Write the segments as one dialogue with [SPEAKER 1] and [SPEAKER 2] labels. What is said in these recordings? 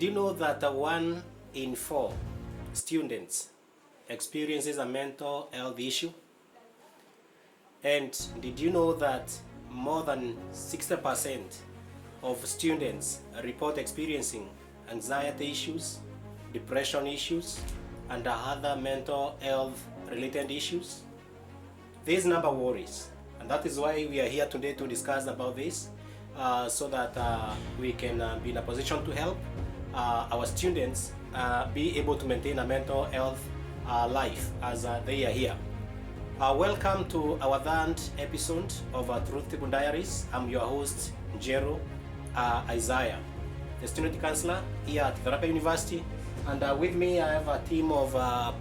[SPEAKER 1] Did you know that 1 in 4 students experiences a mental health issue? And did you know that more than 60% of students report experiencing anxiety issues, depression issues, and other mental health related issues? This number worries, and that is why we are here today to discuss about this, so that we can be in a position to help our students be able to maintain a mental health life as they are here. Welcome to our third episode of Truth Table Diaries. I'm your host, Jero Isaiah, the student counselor here at Tharaka University, and with me I have a team of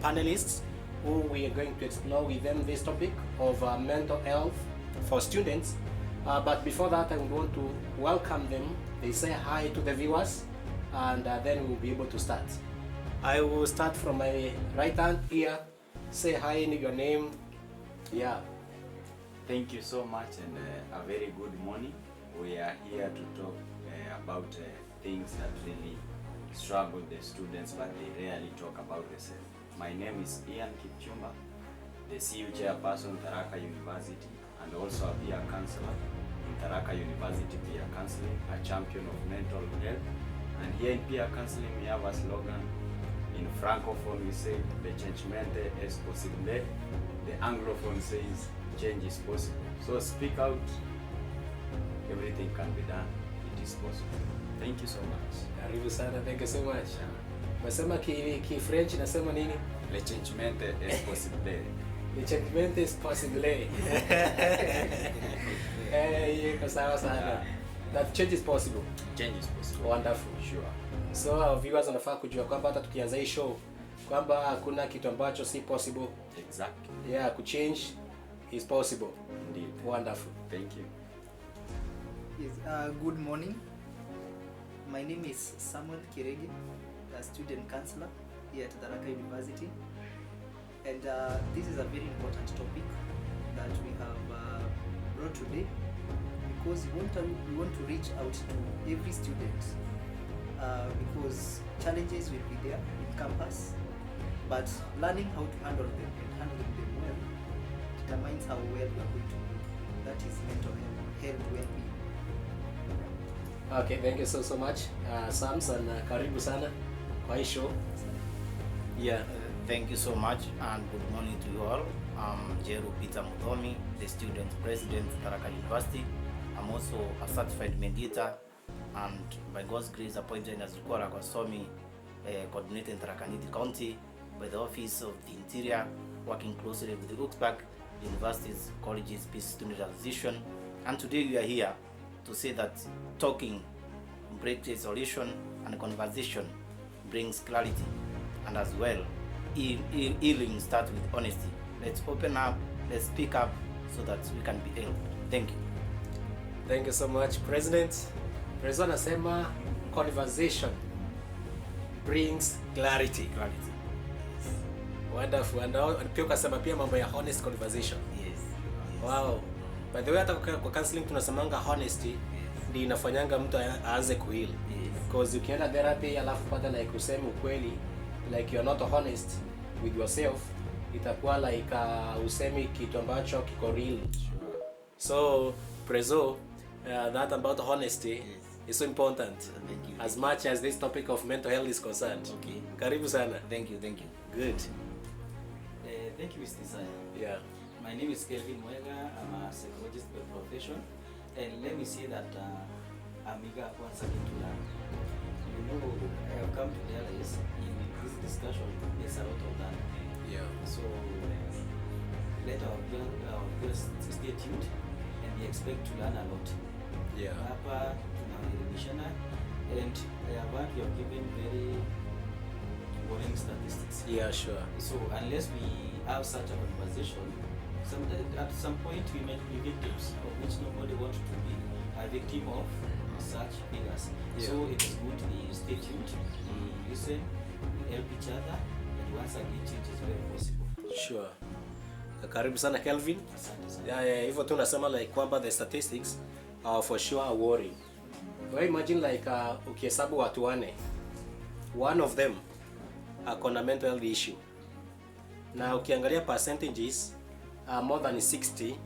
[SPEAKER 1] panelists who we are going to explore with them this topic of mental health for students. But before that, I would want to welcome them. They say hi to the viewers, and then we'll be able to start. I will start from my right hand here. Say hi in your name. Yeah.
[SPEAKER 2] Thank you so much, and a very good morning. We are here to talk about things that really struggle the students, but they rarely talk about themselves. My name is Ian Kipchumba, the CU chairperson Tharaka University, and also a peer counselor in Tharaka University Peer Counseling, a champion of mental health. And here in peer counseling we have a slogan. In Francophone we say, "Le changement est possible." The Anglophone says, "Change is possible." So speak out, everything can be done, it is possible. Thank you so much.
[SPEAKER 1] Karibu sana, thank you so much. Masema ki French nasema nini?
[SPEAKER 2] Le changement est possible.
[SPEAKER 1] Le changement est possible. Iko sawa sana. That change is possible.
[SPEAKER 2] Change is possible.
[SPEAKER 1] Wonderful.
[SPEAKER 2] Sure.
[SPEAKER 1] So our viewers wanafaa kujua kwamba hata tukianza hii show kwamba hakuna kitu ambacho si possible.
[SPEAKER 2] Exactly.
[SPEAKER 1] Yeah, ku change is possible.
[SPEAKER 2] Indeed.
[SPEAKER 1] Wonderful.
[SPEAKER 2] Thank you.
[SPEAKER 3] Yes, good morning. My name is Samuel Kiregi, a student counselor here at Tharaka University, and this is a very important topic that we have brought today, because we want to reach out to every student, because challenges will be there in campus, but learning how to handle them and handling them well determines how well we are going to do. That is mental health well-being.
[SPEAKER 1] Okay, thank you so much. Sams, and karibu sana kwa hii show. Yeah.
[SPEAKER 4] Thank you so much, and good morning to you all. I'm Jeru Peter Muthomi, the student president at Tharaka University. I'm also a certified mediator, and by God's grace appointed as Lukora Kwasomi, coordinating Tharaka Nithi County by the Office of the Interior, working closely with the Augsburg University's Colleges Peace Student Association. And today we are here to say that talking breaks isolation, and conversation brings clarity, and as well healing starts with honesty. Let's open up, let's speak up so that we can be helped. Thank you.
[SPEAKER 1] Thank you so much, President. President anasema conversation brings clarity.
[SPEAKER 4] Clarity.
[SPEAKER 1] Wonderful. And pia ukasema pia mambo ya honest conversation.
[SPEAKER 4] Yes.
[SPEAKER 1] Wow. By the way, hata kwa counseling tunasemanga honesty ndio inafanyanga mtu aanze kuheal. Because ukienda therapy alafu pata like useme ukweli, like you are not honest with yourself, itakuwa like usemi kitu ambacho kiko real.
[SPEAKER 4] Sure.
[SPEAKER 1] So Prezo, that about honesty is so important.
[SPEAKER 4] Thank you.
[SPEAKER 1] As much as this topic of mental health is concerned.
[SPEAKER 4] Okay.
[SPEAKER 1] Karibu sana.
[SPEAKER 4] Thank you. Thank you.
[SPEAKER 1] Good.
[SPEAKER 5] Thank you, Mr. Isaiah.
[SPEAKER 1] Yeah.
[SPEAKER 5] My name is Kelvin Mwega. I'm a psychologist by profession, and let me say that I'm eager once again to learn. You know, I have come to realize in this discussion there's a lot of learning.
[SPEAKER 1] Yeah.
[SPEAKER 5] So let our viewers stay tuned and they expect to learn a lot.
[SPEAKER 1] Yeah.
[SPEAKER 5] Hapa tunaelimishana, and I have heard you have given very worrying statistics.
[SPEAKER 1] Yeah, sure.
[SPEAKER 5] So unless we have such a conversation, at some point we might be victims, of which nobody wants to be a victim of such figures.
[SPEAKER 1] Yeah.
[SPEAKER 5] So it is good we stay tuned, we listen, we help each other, and once again change is very possible.
[SPEAKER 1] Sure. Karibu sana Kelvin.
[SPEAKER 5] Asante sana.
[SPEAKER 1] Yeah, hivyo tu nasema like kwamba the statistics are for sure worrying. Well, imagine like ukihesabu watu 4 one of them akona mental health issue, na ukiangalia percentages more than 60%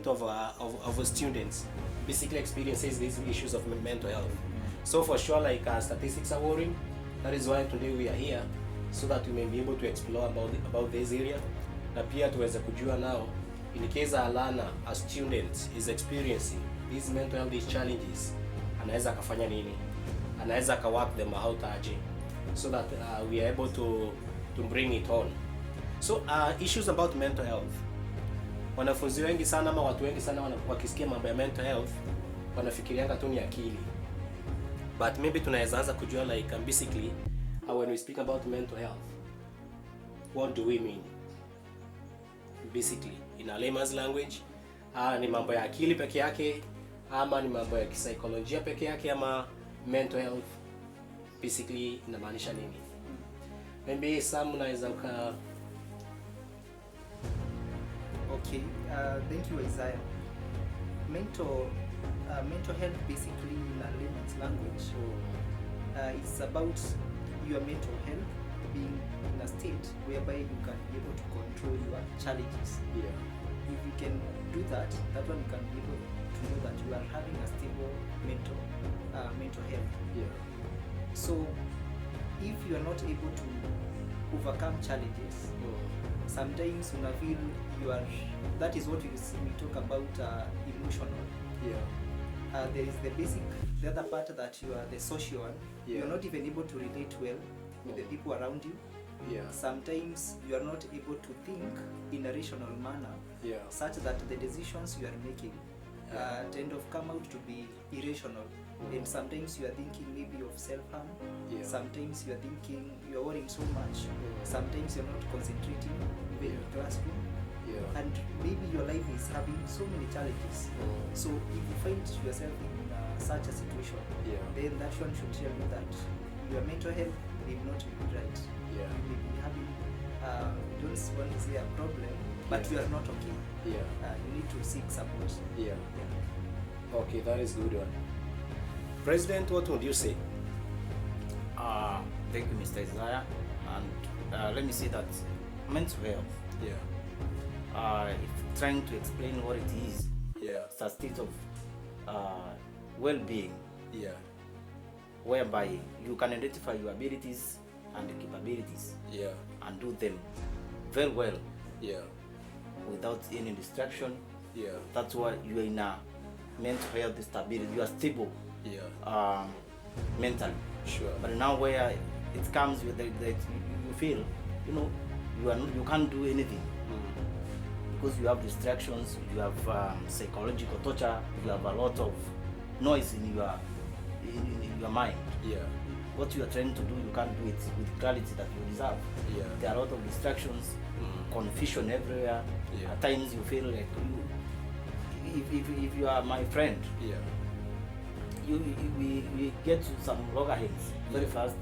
[SPEAKER 1] of students basically experiences these issues of mental health. So for sure, like statistics are worrying. That is why today we are here, so that we may be able to explore about this area, na pia tuweze kujua now in case a learner, a student is experiencing these mental health challenges, anaweza akafanya nini, anaweza aka work them out aje, so that we are able to bring it on. So issues about mental health, wanafunzi wengi sana ama watu wengi sana wakisikia mambo ya mental health wanafikirianga tu ni akili, but maybe tunaweza anza kujua like basically when we speak about mental health, what do we mean basically in a layman's language? Ni mambo ya akili peke yake ama ni mambo ya kisaikolojia peke yake, ama mental health basically inamaanisha nini? Maybe some unaweza uka...
[SPEAKER 3] Okay, thank you, Isaiah. Mental health basically in a layman's language, it's about your mental health being in a state whereby you can be able to control your challenges.
[SPEAKER 1] Yeah.
[SPEAKER 3] If you can do that, that one you can be able to know that you are having a stable mental health.
[SPEAKER 1] Yeah.
[SPEAKER 3] So if you are not able to overcome challenges, sometimes you feel you are, that is what we talk about emotional.
[SPEAKER 1] Yeah.
[SPEAKER 3] There is the other part that you are the social one.
[SPEAKER 1] Yeah.
[SPEAKER 3] You are not even able to relate well with the people around you.
[SPEAKER 1] Yeah.
[SPEAKER 3] Sometimes you are not able to think in a rational manner,
[SPEAKER 1] Yeah.
[SPEAKER 3] such that the decisions you are making tend to come out to be irrational. And sometimes you are thinking maybe of self-harm.
[SPEAKER 1] Yeah.
[SPEAKER 3] Sometimes you are thinking you are worrying so much. Sometimes you are not concentrating even in classroom.
[SPEAKER 1] Yeah.
[SPEAKER 3] And maybe your life is having so many challenges. So if you find yourself in such a situation,
[SPEAKER 1] Yeah.
[SPEAKER 3] then that one should tell you that your mental health may not be right.
[SPEAKER 1] Yeah.
[SPEAKER 3] You may be having, don't want to say a problem, but
[SPEAKER 1] Yeah.
[SPEAKER 3] you are not okay.
[SPEAKER 1] Yeah.
[SPEAKER 3] You need to seek support.
[SPEAKER 1] Yeah. Okay, that is good one. President, what would you say?
[SPEAKER 4] Thank you, Mr. Isaiah. And let me say that mental health,
[SPEAKER 1] Yeah.
[SPEAKER 4] if trying to explain what it is,
[SPEAKER 1] Yeah.
[SPEAKER 4] it's a state of well-being
[SPEAKER 1] Yeah.
[SPEAKER 4] whereby you can identify your abilities and capabilities
[SPEAKER 1] Yeah.
[SPEAKER 4] and do them very well
[SPEAKER 1] Yeah.
[SPEAKER 4] without any distraction.
[SPEAKER 1] Yeah.
[SPEAKER 4] That's why you are in a mental health stability. You are stable
[SPEAKER 1] Yeah.
[SPEAKER 4] mentally.
[SPEAKER 1] Sure.
[SPEAKER 4] But now where it comes with that you feel, you can't do anything because you have distractions, you have psychological torture, you have a lot of noise in your mind.
[SPEAKER 1] Yeah.
[SPEAKER 4] What you are trying to do, you can't do it with clarity that you deserve.
[SPEAKER 1] Yeah.
[SPEAKER 4] There are a lot of distractions, confusion everywhere.
[SPEAKER 1] Yeah.
[SPEAKER 4] At times you feel like if you are my friend,
[SPEAKER 1] Yeah.
[SPEAKER 4] we get to some loggerheads very fast,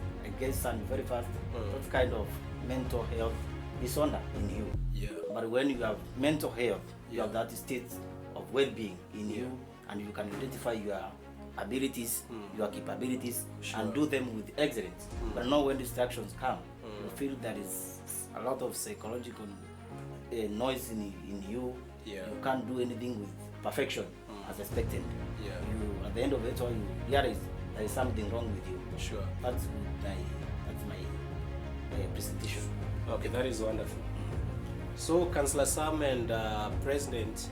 [SPEAKER 4] and very fast. That kind of mental health disorder in you.
[SPEAKER 1] Yeah.
[SPEAKER 4] But when you have mental health, you have
[SPEAKER 1] Yeah.
[SPEAKER 4] that state of well-being in you, and you can identify your abilities, your capabilities,
[SPEAKER 1] Sure.
[SPEAKER 4] and do them with excellence. But now when distractions come, you feel there is a lot of psychological noise in you.
[SPEAKER 1] Yeah.
[SPEAKER 4] You can't do anything with perfection as expected.
[SPEAKER 1] Yeah.
[SPEAKER 4] You, at the end of it all, you realize there is something wrong with you.
[SPEAKER 1] Sure.
[SPEAKER 4] That's my presentation.
[SPEAKER 1] Okay, that is wonderful. So Councillor Sam and President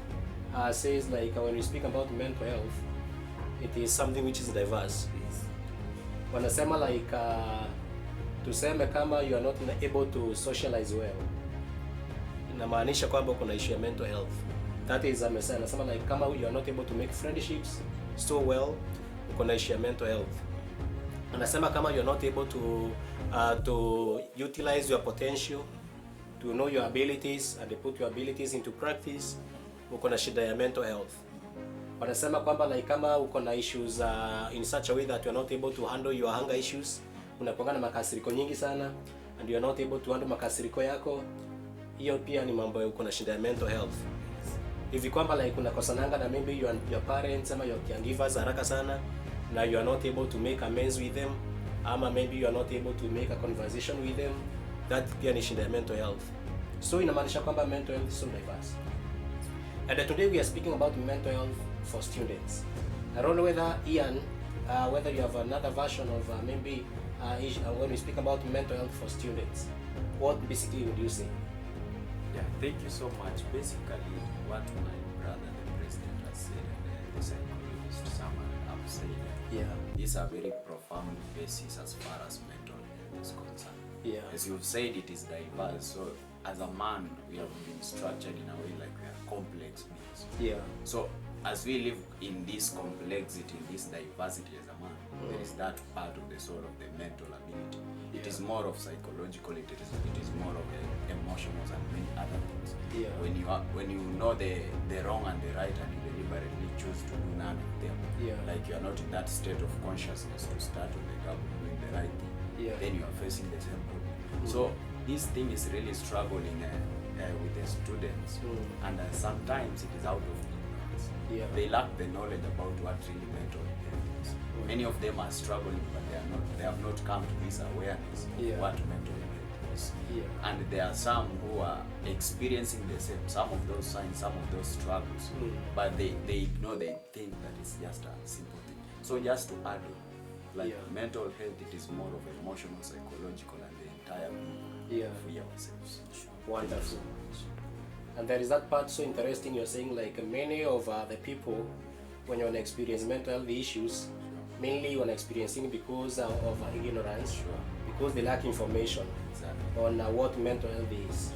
[SPEAKER 1] says like when we speak about mental health, it is something which is diverse.
[SPEAKER 4] Yes.
[SPEAKER 1] Wanasema like tuseme kama you are not able to socialize well, inamaanisha kwamba kuna issue ya mental health. That is anasema like kama you are not able to make friendships so well, kuna issue ya mental health. Anasema kama you are not able to utilize your potential, to know your abilities and put your abilities into practice, uko na shida ya mental health. Wanasema kwamba like kama uko na issues in such a way that you are not able to handle your anger issues, unakuwa na makasiriko nyingi sana and you are not able to handle makasiriko yako, hiyo pia ni mambo ya uko na shida ya mental health. Hivi kwamba like unakosananga na maybe your parents ama your caregivers haraka sana na you are not able to make amends with them, ama maybe you are not able to make a conversation with them, that pia ni shida ya mental health. So inamaanisha kwamba mental health is so diverse. And today we are speaking about mental health for students. I don't know whether Ian, whether you have another version of maybe when we speak about mental health for students, what basically would you say?
[SPEAKER 2] Yeah, thank you so much. Basically, what my brother, the president, has said, and the psychologist, someone have said,
[SPEAKER 1] Yeah.
[SPEAKER 2] is a very profound basis as far as mental health is concerned.
[SPEAKER 1] Yeah.
[SPEAKER 2] As you've said, it is diverse. So, as a man, we have been structured in a way like we are complex beings.
[SPEAKER 1] Yeah.
[SPEAKER 2] So, as we live in this complexity, in this diversity as a man, there is that part of the soul of the mental ability. It is more of psychological, it is more of emotional and many other things.
[SPEAKER 1] Yeah.
[SPEAKER 2] When you know the wrong and the right and you deliberately choose to do none of them,
[SPEAKER 1] Yeah.
[SPEAKER 2] like you are not in that state of consciousness to start on the gap doing the right thing,
[SPEAKER 1] Yeah.
[SPEAKER 2] then you are facing the same problem. So this thing is really struggling with the students, and sometimes it is out of ignorance.
[SPEAKER 1] Yeah.
[SPEAKER 2] They lack the knowledge about what really mental health is. Many of them are struggling, but they have not come to this awareness
[SPEAKER 1] Yeah.
[SPEAKER 2] of what mental health is.
[SPEAKER 1] Yeah.
[SPEAKER 2] And there are some who are experiencing the same, some of those signs, some of those struggles, but they ignore, they think that it's just a simple thing. So just to add on, like
[SPEAKER 1] Yeah.
[SPEAKER 2] mental health, it is more of emotional, psychological, and the entire
[SPEAKER 1] Yeah.
[SPEAKER 2] we ourselves.
[SPEAKER 1] Wonderful. And there is that part so interesting. You're saying like many of the people, when you're experiencing mental health issues, mainly when experiencing because of ignorance,
[SPEAKER 2] Sure.
[SPEAKER 1] because they lack information
[SPEAKER 2] Exactly.
[SPEAKER 1] on what mental health is.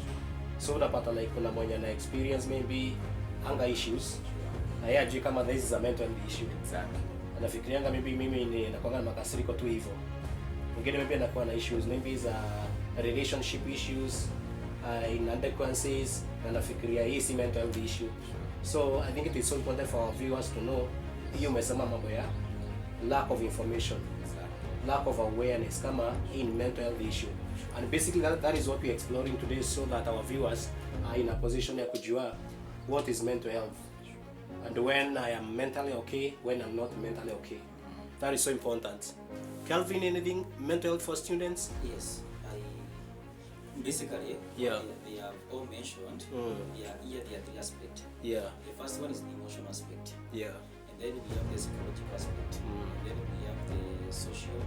[SPEAKER 1] So unapata like kuna mwenye na experience maybe anger issues, na yeye ajui kama this is a mental health issue.
[SPEAKER 2] Exactly.
[SPEAKER 1] Anafikirianga maybe mimi ni nakuanga na makasiriko tu hivyo. Mwingine maybe anakuwa na issues maybe za relationship issues, inadequacies, na nafikiria hii si mental health issue. So I think it is so important for our viewers to know hiyo umesema mambo ya lack of information, lack of awareness kama in mental health issue. And basically that is what we're exploring today, so that our viewers are in a position ya kujua what is mental health and when I am mentally okay, when I'm not mentally okay. That is so important. Calvin, anything mental health for students?
[SPEAKER 5] Yes, basically,
[SPEAKER 1] Yeah.
[SPEAKER 5] they have all mentioned, there are three aspects.
[SPEAKER 1] Yeah.
[SPEAKER 5] The first one is the emotional aspect,
[SPEAKER 1] Yeah.
[SPEAKER 5] and then we have the psychological aspect, and then we have the social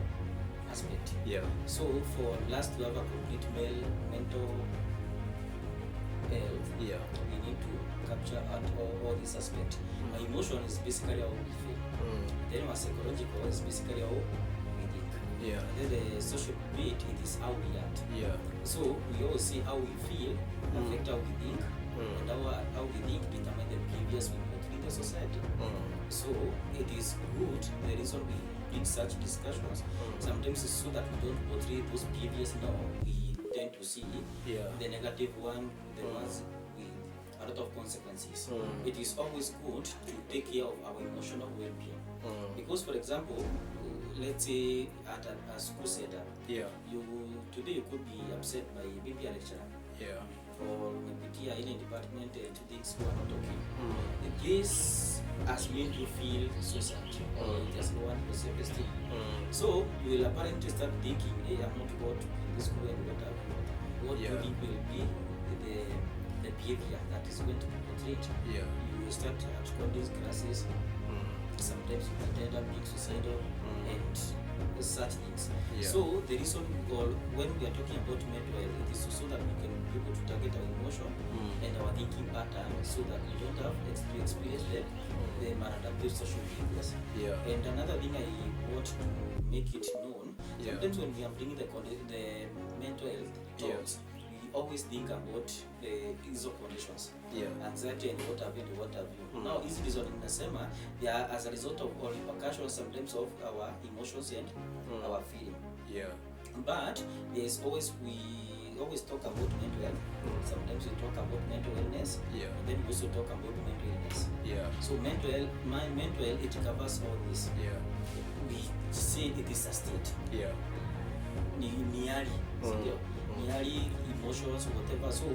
[SPEAKER 5] aspect.
[SPEAKER 1] Yeah.
[SPEAKER 5] So for us to have a complete mental health,
[SPEAKER 1] Yeah.
[SPEAKER 5] we need to capture all these aspects. Our emotion is basically how we feel. Then our psychological is basically how we think.
[SPEAKER 1] Yeah.
[SPEAKER 5] And then the social bit, it is how we act.
[SPEAKER 1] Yeah.
[SPEAKER 5] So we always see how we feel affect how we think, and how we think determine the behaviors we portray in the society. So it is good. The reason we did such discussions sometimes is so that we don't portray those behaviors now. We tend to see
[SPEAKER 1] Yeah.
[SPEAKER 5] the negative one, the ones with a lot of consequences. It is always good to take care of our emotional well-being. Because, for example, let's say at a school setup,
[SPEAKER 1] Yeah.
[SPEAKER 5] today you could be upset by maybe a lecturer,
[SPEAKER 1] Yeah.
[SPEAKER 5] or maybe in a department and things were not okay. This has made you feel so sad, or it has lowered your self-esteem. So you will apparently start thinking, hey, I'm not going to this school and what have you. What do you think will be the behavior that is going to be portrayed?
[SPEAKER 1] Yeah.
[SPEAKER 5] You will start at these classes. Sometimes you can end up being suicidal and such things.
[SPEAKER 1] Yeah.
[SPEAKER 5] So the reason, or when we are talking about mental health, it is so that we can be able to target our emotion and our thinking pattern, so that we don't have to experience the maladaptive social behaviors.
[SPEAKER 1] Yeah.
[SPEAKER 5] And another thing I want to make it known,
[SPEAKER 1] Yeah.
[SPEAKER 5] sometimes when we are bringing the mental health talks, we always think about the ease of conditions,
[SPEAKER 1] Yeah.
[SPEAKER 5] anxiety and what have you. Now, easy disorder in Nasema, they are as a result of all repercussions sometimes of our emotions and our feeling.
[SPEAKER 1] Yeah.
[SPEAKER 5] But there is always, we always talk about mental health. Sometimes we talk about mental illness,
[SPEAKER 1] Yeah.
[SPEAKER 5] and then we also talk about mental illness.
[SPEAKER 1] Yeah.
[SPEAKER 5] So mental health, my mental health, it covers all this.
[SPEAKER 1] Yeah.
[SPEAKER 5] We say it is a state.
[SPEAKER 1] Yeah.
[SPEAKER 5] Ni hali, sindio? Ni hali, emotions, whatever. So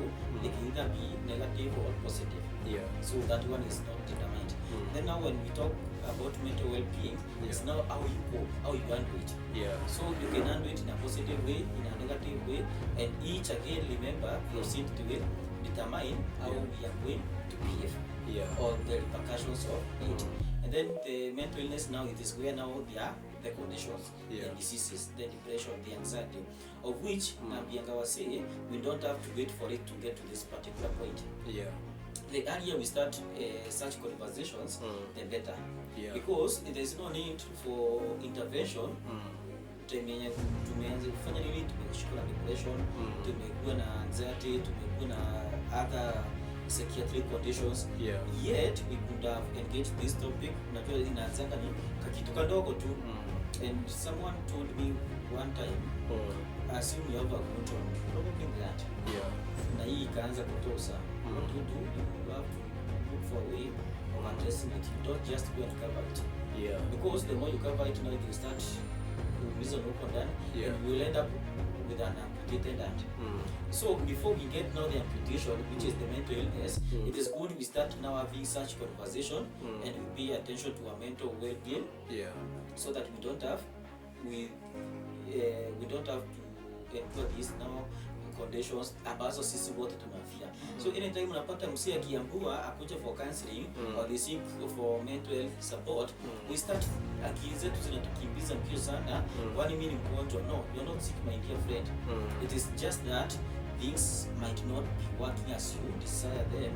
[SPEAKER 5] they can either be negative or positive.
[SPEAKER 1] Yeah.
[SPEAKER 5] So that one is not determined. Then now when we talk about mental well-being, it's now how you cope, how you handle it.
[SPEAKER 1] Yeah.
[SPEAKER 5] So you can handle it in a positive way, in a negative way, and each again, remember, your symptom will determine how we are going to behave, or the repercussions of it. And then the mental illness now, it is where now there are the conditions, the diseases, the depression, the anxiety, of which Nambianga was saying, we don't have to wait for it to get to this particular point. The earlier we start such conversations, the better. Because there is no need for intervention. Tumeanza kufanya nini? Tumeshikwa na depression, tumekuwa na anxiety, tumekuwa na other psychiatric conditions. Yet we could have engaged this topic. Unajua inaanzanga ni kakitu kadogo tu. And someone told me one time, assume you have a control, probably that. Na hii ikaanza kutosa. What you do, you have to look for a way of addressing it. You don't just go and cover it. Because the more you cover it, now it will start reason open down, and we will end up with an amputated hand. So before we get now the amputation, which is the mental illness, it is good we start now having such conversation, and we pay attention to our mental well-being, so that we don't have to incur these now conditions ambazo sisi wote tunafia. So anytime unapata msee akiambua akuja for counseling or they seek for mental health support, we start akili zetu zinatukimbiza mbio sana, kwani mimi ni mgonjwa. No, you're not sick, my dear friend. It is just that things might not be working as you desire them,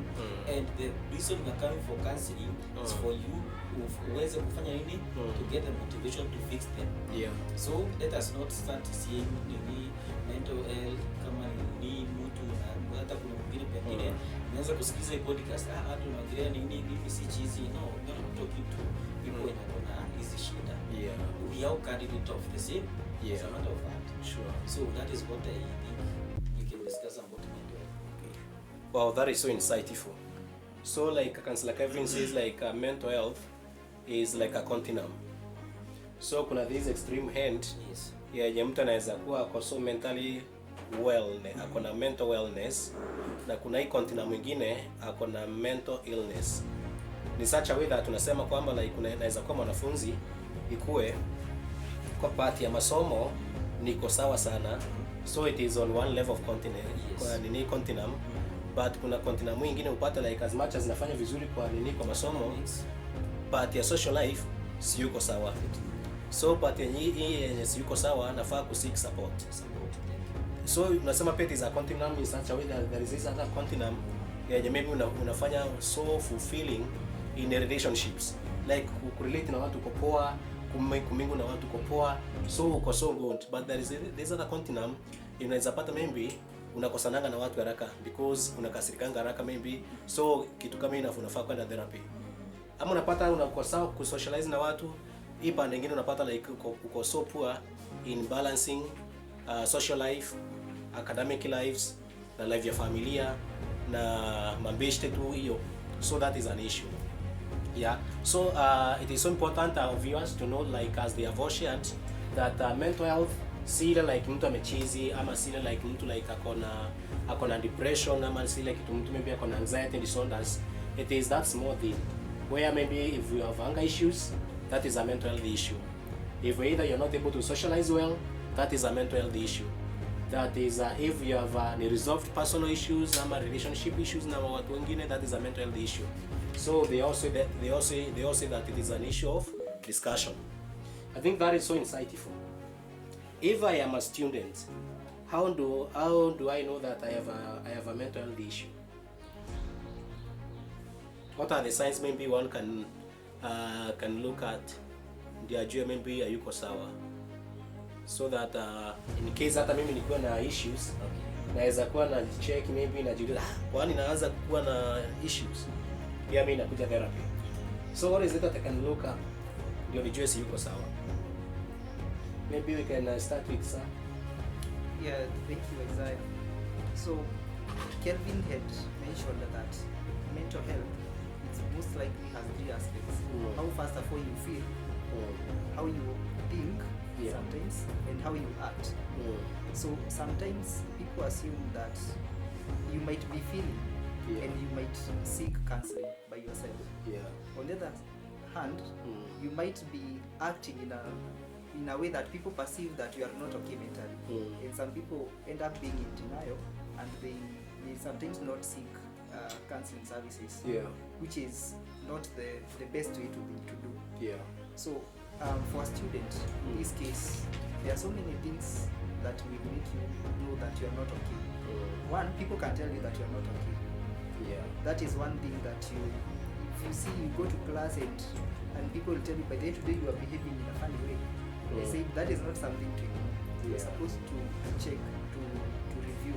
[SPEAKER 5] and the reason we are coming for counseling is for you uweze kufanya nini to get the motivation to fix them. So let us not start seeing nini mental health kama ni mtu, na hata kuna mwingine pengine unaweza kusikiza podcast, hata unaongelea nini, mimi si chizi. No, we are not talking to people in a hizi shida. We are candidate of the same. As a matter of fact.
[SPEAKER 1] Sure.
[SPEAKER 5] So that is what I think we can discuss about mental health.
[SPEAKER 1] Wow, that is so insightful. So like Councillor Kevin says, like mental health is like a continuum. So kuna this extreme end yenye mtu anaweza kuwa ako so mentally well, ako na mental wellness, na kuna hii continuum mwingine ako na mental illness. Ni such a way that tunasema kwamba like unaweza kuwa mwanafunzi ikuwe kwa part ya masomo niko sawa sana, so it is on one level of continuum, but kuna continuum mwingine upata like as much as nafanya vizuri kwa kwa masomo, but ya social life si yuko sawa. So but yenye si yuko sawa nafaa ku seek support. So unasema pet is a continuum in such a way that there is this other continuum yenye maybe unafanya so fulfilling in relationships, like kurelate na watu kupoa, kumingu na watu kupoa, so uko so good, but there's other continuum inaweza pata maybe unakosananga na watu haraka because unakasirikanga haraka maybe, so kitu kama hiyo unafaa kwenda therapy. Ama unapata unakosa kusocialize na watu, hii pande nyingine unapata like uko so poor in balancing social life, academic lives na life ya familia na mambeshte tu hiyo, so that is an issue. So it is so important our viewers to know, like as they have shared, that mental health si like mtu amechizi, ama si like mtu like akona depression, ama si like mtu maybe akona anxiety disorders. It is that small thing where maybe if you have anger issues, that is a mental health issue. If either you're not able to socialize well, that is a mental health issue. That is if you have unresolved personal issues, ama relationship issues na watu wengine, that is a mental health issue. So they also say that it is an issue of discussion. I think that is so insightful. If I am a student, how do I know that I have a mental health issue? What are the signs maybe one can look at ndio ajue maybe hayuko sawa, so that in case hata mimi nilikuwa na issues, naweza kuwa na check maybe najiuliza kwani naanza kuwa na issues, pia mimi nakuja therapy. So what is it that I can look up ndio nijue si yuko sawa? Maybe we can start with sir.
[SPEAKER 3] Yeah, thank you, Isaiah. So Kelvin had mentioned that mental health, it's most likely has three aspects. How first of all you feel, how you think sometimes, and how you act. So sometimes people assume that you might be feeling and you might seek counseling by yourself. On the other hand, you might be acting in a way that people perceive that you are not okay mentally. And some people end up being in denial, and they sometimes not seek counseling services, which is not the best way to do. So for a student, in this case, there are so many things that will make you know that you are not okay. One, people can tell you that you are not okay. That is one thing that if you see, you go to class and people will tell you by the end of the day you are behaving in a funny way. They say that is not something to you. You're supposed to check, to review.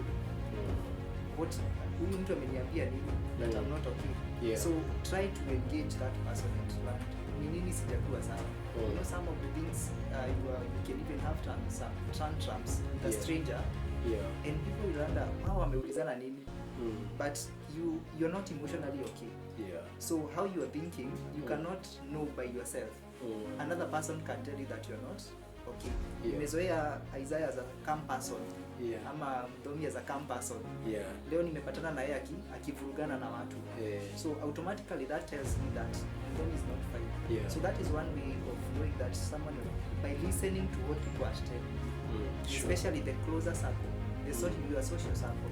[SPEAKER 3] What huyu mtu ameniambia nini that I'm not okay. So try to engage that person and learn ni nini sijakuwa sawa. You know, some of the things you can even have some tantrums with a stranger, and people will wonder how ameulizana nini, but you're not emotionally okay. So how you are thinking, you cannot know by yourself. Another person can tell you that you're not okay. Nimezoea Isaiah as a calm person, ama Mdomi as a calm person. Leo nimepatana na yeye akivurugana na watu. So automatically that tells me that Mdomi is not fine. So that is one way of knowing that someone, by listening to what people are telling you, especially the closer circle, your social circle.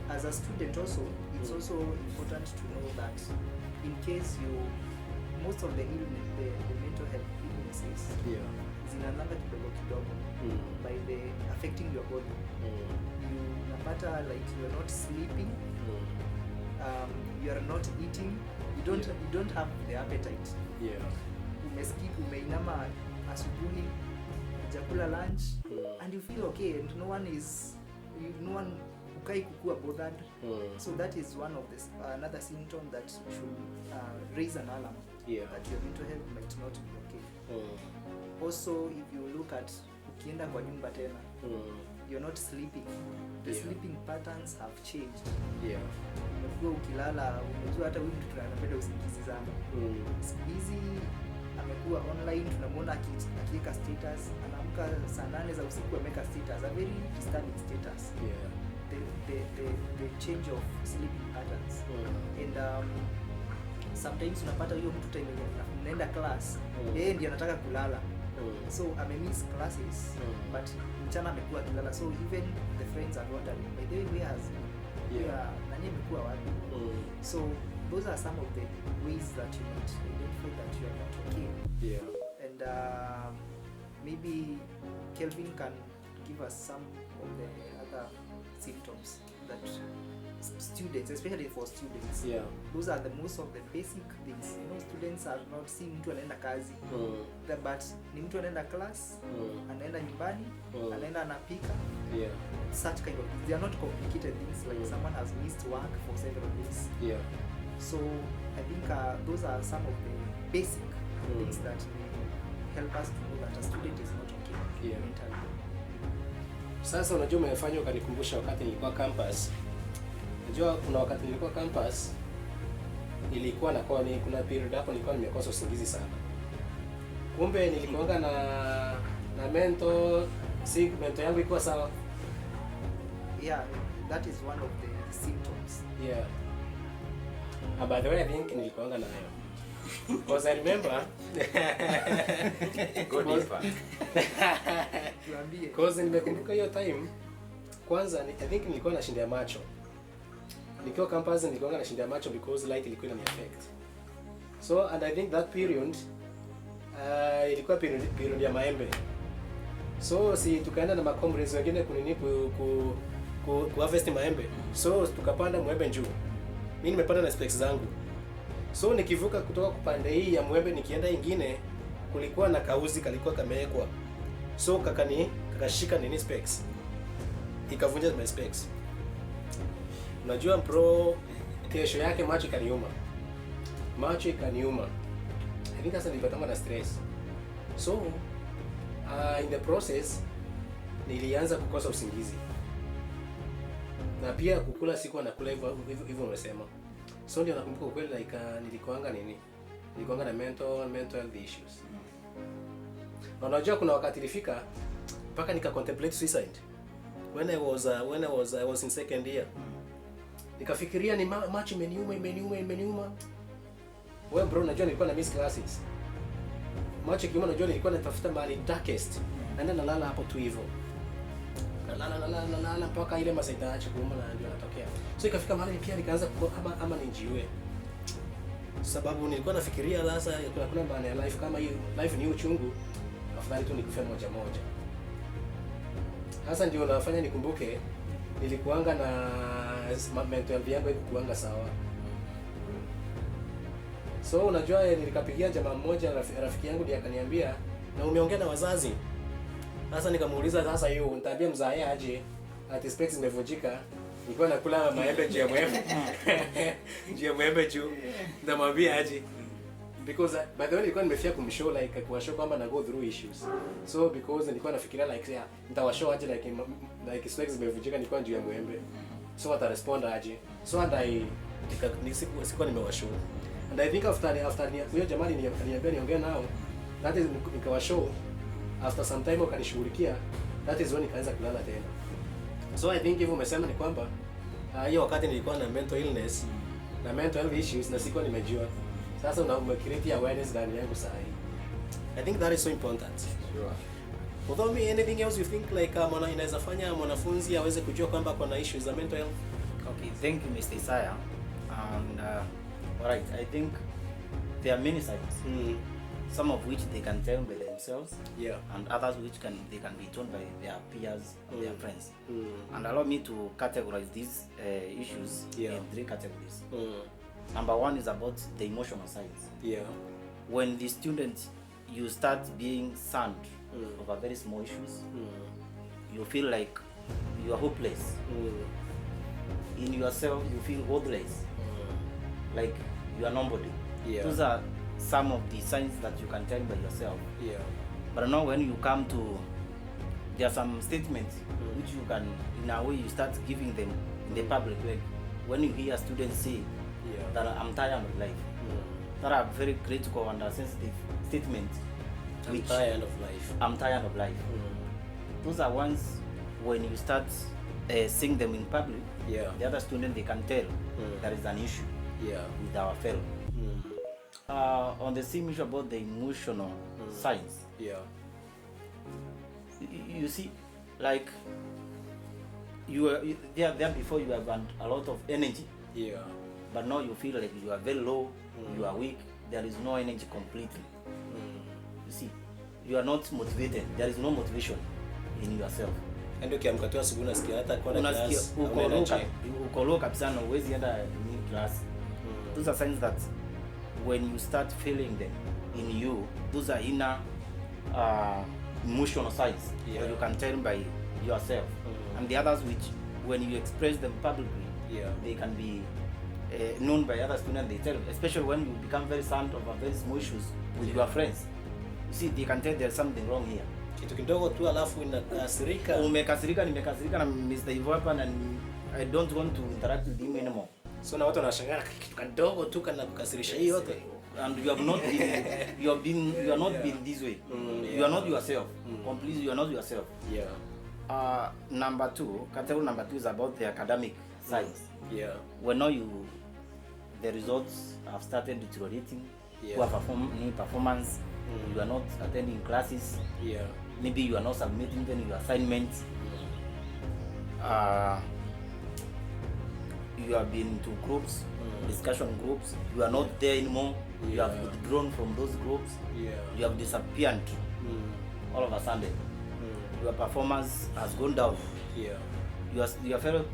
[SPEAKER 3] As a student also, it's also important to know that in case most of the illness, the mental health illnesses, zinananga kidogo by the affecting your body. You unapata like you are not sleeping, you are not eating, you don't have the appetite. Umeskip, umeinama asubuhi, hujakula lunch, and you feel okay, and no one ukai kukua bothered. So that is one of the another symptom that should raise an alarm that your mental health might not be okay. Also, if you look at ukienda kwa nyumba tena, you're not sleeping. The sleeping patterns have changed. Umekuwa ukilala, umejua hata huyu mtu anapenda usingizi sana. Busy, amekuwa online, tunamwona akiweka status, anaamka saa 8 za usiku ameweka status, a very disturbing status. The change of sleeping patterns. And sometimes unapata hiyo mtu time unaenda class, yeye ndiye anataka kulala. So miss classes, but mchana amekuwa akilala. So even the friends are wondering, by the way, where has nani amekuwa wapi? So those are some of the ways that you might identify that you are not okay. And maybe Kelvin can give us some of the other symptoms that students, especially for students, those are the most of the basic things. You know, students are not seeing mtu anaenda kazi, but ni mtu anaenda class, anaenda nyumbani, anaenda anapika. Such kind of things. They are not complicated things like someone has missed work for several days. So I think those are some of the basic things that may help us to know that a student is not okay mentally.
[SPEAKER 1] Sasa unajua umefanya ukanikumbusha wakati nilikuwa campus. Unajua kuna wakati nilikuwa campus nilikuwa kuna period hapo nilikuwa nimekosa usingizi sana. Kumbe nilikuanga na mental yangu ilikuwa sawa.
[SPEAKER 3] That is one of the symptoms.
[SPEAKER 1] By the way, I think nilikuanga nayo. Because I remember because nimekumbuka hiyo time kwanza I think nilikuwa nashindia macho. Nikiwa campus nilikuwa nashindia macho because light ilikuwa inani affect. So and I think that period ilikuwa period ya maembe. So si tukaenda na comrades wengine kunini ku harvest maembe. So tukapanda mwembe juu. Mimi nimepanda na specs zangu. So nikivuka kutoka kupande hii ya mwembe nikienda ingine kulikuwa na kauzi kalikuwa kamewekwa. So kakashika nini specs. Ikavunja my specs. Unajua bro, kesho yake macho ikaniuma. I think sasa nilipatwa na stress. So in the process nilianza kukosa usingizi. Na pia kukula siku nakula hivyo unasema. So ndio nakumbuka kweli like nilikuanga na mental health issues. Na unajua kuna wakati ilifika mpaka nika contemplate suicide. When I was in second year. Nikafikiria ni macho imeniuma. Wewe bro, unajua nilikuwa na miss classes. Macho kiuma, unajua nilikuwa natafuta mahali darkest. Naenda nalala hapo tu hivyo. Nalala mpaka ile masaa itaacha kuuma na ndio natokea. So ikafika mahali pia nikaanza ama nijiue. Sababu nilikuwa nafikiria sasa kuna maana ya life, kama hiyo life ni uchungu, afadhali tu nikufe moja moja. Sasa ndio nafanya nikumbuke nilikuanga na mental yangu haikuanga sawa. So unajua nilikapigia jamaa mmoja rafiki yangu ndiye akaniambia, na umeongea na wazazi? Sasa nikamuuliza, sasa hiyo nitaambia mzae aje ati specs zimevunjika, nilikuwa nakula maembe juu ya mwembe juu ya mwembe juu, nitamwambia aje? Because by the way nilikuwa nimefia kumshow like kuwashow kwamba na go through issues. So because nilikuwa nafikiria like yeah, nitawashow aje like specs zimevunjika nilikuwa juu ya mwembe. So wata respond aje? So and I sikuwa nimewashow. And I think after huyo jamani niambia niongee nao, that is nikawashow, after some time wakanishughulikia, that is when nikaanza kulala tena. So I think hivyo umesema ni kwamba hiyo wakati nilikuwa na mental illness na mental health issues na sikuwa nimejua. Sasa create awareness ndani yangu sasa hivi. I think that is so important.
[SPEAKER 2] Sure.
[SPEAKER 1] Although me, anything else you think like inaweza fanya mwanafunzi aweze kujua kwamba kuna issues za mental health?
[SPEAKER 4] Okay, thank you Mr. Isaiah. And alright, I think there are many signs. Some of which they can tell by themselves,
[SPEAKER 1] Yeah.
[SPEAKER 4] and others which they can be told by their peers and their friends. And allow me to categorize these issues
[SPEAKER 1] Yeah.
[SPEAKER 4] in 3 categories. Number 1 is about the emotional sides.
[SPEAKER 1] Yeah.
[SPEAKER 4] When the student, you start being sad over very small issues, you feel like you are hopeless. In yourself, you feel worthless, like you are nobody.
[SPEAKER 1] Yeah.
[SPEAKER 4] Those are some of the signs that you can tell by yourself.
[SPEAKER 1] Yeah.
[SPEAKER 4] But now when you come to, there are some statements which you can, in a way, you start giving them in the public. Like when you hear students say that I'm tired of life, that are very critical and sensitive statements.
[SPEAKER 1] I'm tired of life.
[SPEAKER 4] I'm tired of life. Those are ones when you start saying them in public,
[SPEAKER 1] Yeah.
[SPEAKER 4] the other student, they can tell there is an issue
[SPEAKER 1] Yeah.
[SPEAKER 4] with our fellow. On the same issue about the emotional signs,
[SPEAKER 1] Yeah.
[SPEAKER 4] you see, like you are there before, you have a lot of energy,
[SPEAKER 1] Yeah.
[SPEAKER 4] but now you feel like you are very low, you are weak, there is no energy completely. You see, you are not motivated, there is no motivation in yourself.
[SPEAKER 1] Ndio kiamka tu asubuhi nasikia hata kwa na
[SPEAKER 4] Unasikia
[SPEAKER 1] class uko
[SPEAKER 4] uko low kabisa na huwezi enda in class. Those are signs that when you start feeling them in you, those are inner emotional signs
[SPEAKER 1] Yeah.
[SPEAKER 4] that you can tell by yourself. And the others which, when you express them publicly,
[SPEAKER 1] Yeah.
[SPEAKER 4] they can be known by other students. They tell, especially when you become very sad over very small issues with your friends. You see, they can tell there's something wrong here.
[SPEAKER 1] kitu kidogo tu alafu inakasirika.
[SPEAKER 4] Nimekasirika na Mr. Ivo hapa na I don't want to interact with him anymore.
[SPEAKER 1] So na watu wanashangaa kitu kidogo tu kana kukasirisha hii yote.
[SPEAKER 4] And you have not been, you are not been this way. You are not yourself. Completely, you are not yourself.
[SPEAKER 1] Yeah.
[SPEAKER 4] Number 2, category number 2 is about the academic sides.
[SPEAKER 1] Yeah.
[SPEAKER 4] When now the results have started deteriorating,
[SPEAKER 1] Yeah.
[SPEAKER 4] poor performance, you are not attending classes,
[SPEAKER 1] Yeah.
[SPEAKER 4] maybe you are not submitting even your assignments, you have been to groups, discussion groups, you are not there anymore, you have
[SPEAKER 1] Yeah.
[SPEAKER 4] withdrawn from those groups,
[SPEAKER 1] Yeah.
[SPEAKER 4] you have disappeared all of a sudden, your performance has gone down,
[SPEAKER 1] Yeah.
[SPEAKER 4] your fellow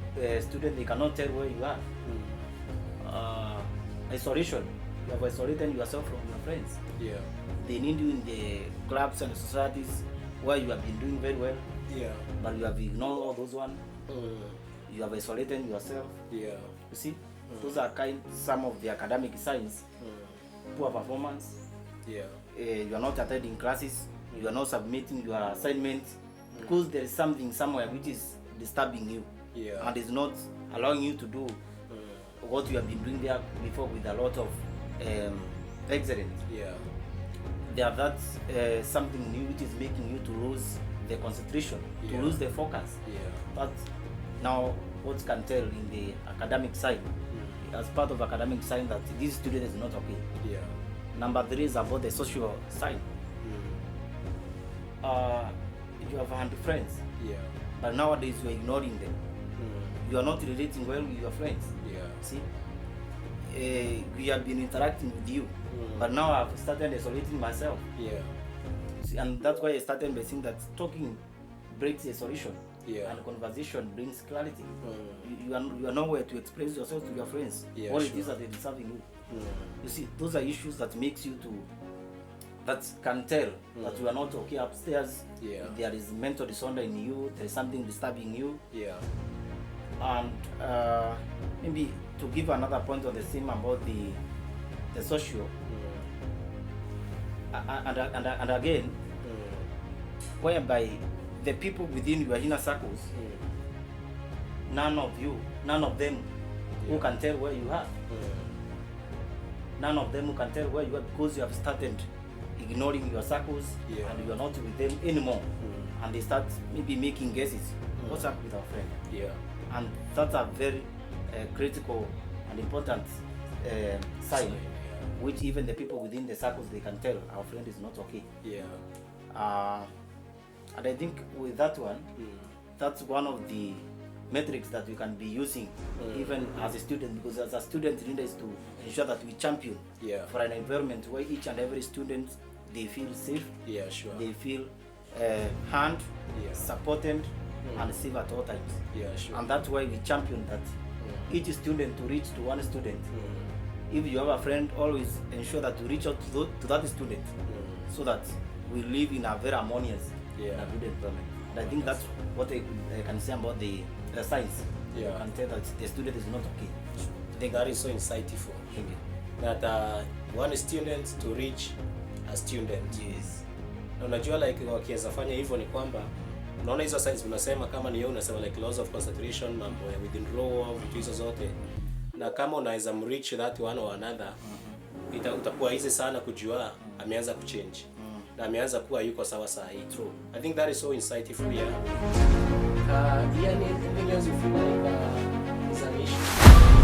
[SPEAKER 4] student, they cannot tell where you are. Isolation, you have isolated yourself from your friends.
[SPEAKER 1] Yeah.
[SPEAKER 4] They need you in the clubs and societies where you have been doing very well,
[SPEAKER 1] Yeah.
[SPEAKER 4] but you have ignored all those ones. You have isolated yourself.
[SPEAKER 1] Yeah.
[SPEAKER 4] You see, those are some of the academic signs. Poor performance.
[SPEAKER 1] Yeah.
[SPEAKER 4] You are not attending classes. You are not submitting your assignments because there is something somewhere which is disturbing you,
[SPEAKER 1] Yeah.
[SPEAKER 4] and is not allowing you to do what you have been doing there before with a lot of excellence.
[SPEAKER 1] Yeah.
[SPEAKER 4] That's something new which is making you to lose the concentration, to
[SPEAKER 1] Yeah.
[SPEAKER 4] lose the focus.
[SPEAKER 1] Yeah.
[SPEAKER 4] But now what can tell in the academic side, as part of academic side that this student is not okay.
[SPEAKER 1] Yeah.
[SPEAKER 4] Number 3 is about the social side. You have 100 friends,
[SPEAKER 1] Yeah.
[SPEAKER 4] but nowadays you are ignoring them. You are not relating well with your friends.
[SPEAKER 1] Yeah.
[SPEAKER 4] See, we have been interacting with you, but now I've started isolating myself.
[SPEAKER 1] Yeah.
[SPEAKER 4] See, and that's why I started by saying that talking breaks a solution,
[SPEAKER 1] Yeah.
[SPEAKER 4] and conversation brings clarity. You are nowhere to express yourself to your friends.
[SPEAKER 1] Yeah,
[SPEAKER 4] All it
[SPEAKER 1] sure.
[SPEAKER 4] is that they are serving you. You see, those are issues that makes you to, that can tell that you are not okay upstairs.
[SPEAKER 1] Yeah.
[SPEAKER 4] There is mental disorder in you. There is something disturbing you.
[SPEAKER 1] Yeah.
[SPEAKER 4] And maybe to give another point on the theme about the social, and again, whereby the people within your inner circles, none of them who can tell where you are. None of them who can tell where you are, because you have started ignoring your circles,
[SPEAKER 1] Yeah.
[SPEAKER 4] and you are not with them anymore. And they start maybe making guesses. What's up with our friend?
[SPEAKER 1] Yeah.
[SPEAKER 4] And that's a very critical and important sign, which even the people within the circles, they can tell our friend is not okay.
[SPEAKER 1] Yeah.
[SPEAKER 4] And I think with that one, that's one of the metrics that we can be using even as a student, because as a student, it is to ensure that we champion
[SPEAKER 1] Yeah.
[SPEAKER 4] for an environment where each and every student, they feel safe,
[SPEAKER 1] Yeah. Sure.
[SPEAKER 4] they feel heard,
[SPEAKER 1] Yeah.
[SPEAKER 4] supported, and safe at all times.
[SPEAKER 1] Yeah. Sure.
[SPEAKER 4] And that's why we champion that each student to reach to one student. If you have a friend, always ensure that you reach out to that student, so that we live in a very harmonious
[SPEAKER 1] Yeah.
[SPEAKER 4] and good environment. And I think that's what I can say about the science.
[SPEAKER 1] Yeah.
[SPEAKER 4] You can tell that the student is not okay.
[SPEAKER 1] I think that is so insightful.
[SPEAKER 4] Thank you.
[SPEAKER 1] That one student to reach a student.
[SPEAKER 4] Yes.
[SPEAKER 1] Na unajua like wakiweza fanya hivyo ni kwamba unaona hizo signs unasema kama ni wewe unasema like laws of concentration, mambo ya withdrawal, vitu hizo zote, na kama unaweza mreach that one or another, utakuwa easy sana kujua ameanza kuchange na ameanza kuwa yuko sawa saa hii.
[SPEAKER 4] True.
[SPEAKER 1] I think that is so insightful. Yeah. Anything else you feel like is an issue?